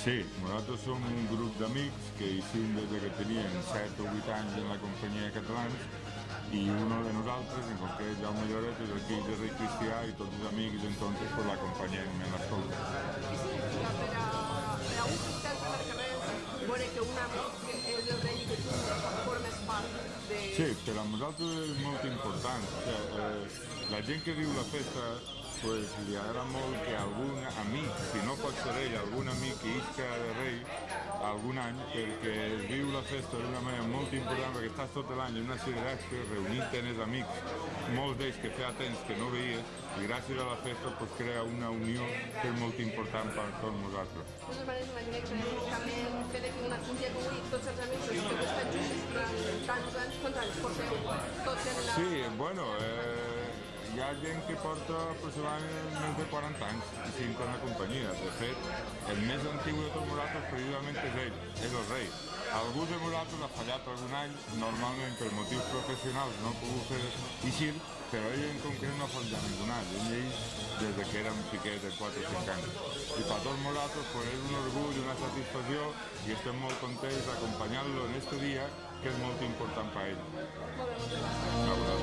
Sí, nosaltres som un grup d'amics que hicim des que tenien 7 o 8 anys en la companyia de catalans i uno de nosaltres, en concret Jaume Lloret, és el fill de rei cristià i tots els amics entonces pues l'acompanyem en l'escolta. Què significa per a un cristià el primer que res veure que un amic és el rei i que tu formes part de... Sí, per a nosaltres és molt important. O sigui, la gent que viu la festa pues, li agrada molt que algun amic, si no pot ser ell, algun amic que isca de rei algun any, perquè es viu la festa d'una manera molt important, perquè estàs tot l'any en una ciutat reunint els amics, molts d'ells que feia temps que no veies, i gràcies a la festa pues, crea una unió que és molt important per tots nosaltres. De totes maneres, m'imagino que també el fet de que un dia com avui tots els amics que heu estat junts durant tants anys, quants anys porteu tots en la... Sí, bueno, hi ha gent que porta aproximadament més de 40 anys sent en la companyia. De fet, el més antiu de tots nosaltres precisament és ell, és el rei. Algú de nosaltres ha fallat algun any, normalment per motius professionals no ha pogut fer així, però ell en concret no ha fallat ningú any, ell des que érem xiquets de 4 o 5 anys. I per tots nosaltres pues, és un orgull i una satisfacció i estem molt contents d'acompanyar-lo en aquest dia que és molt important per ell. Molt bé, moltes gràcies.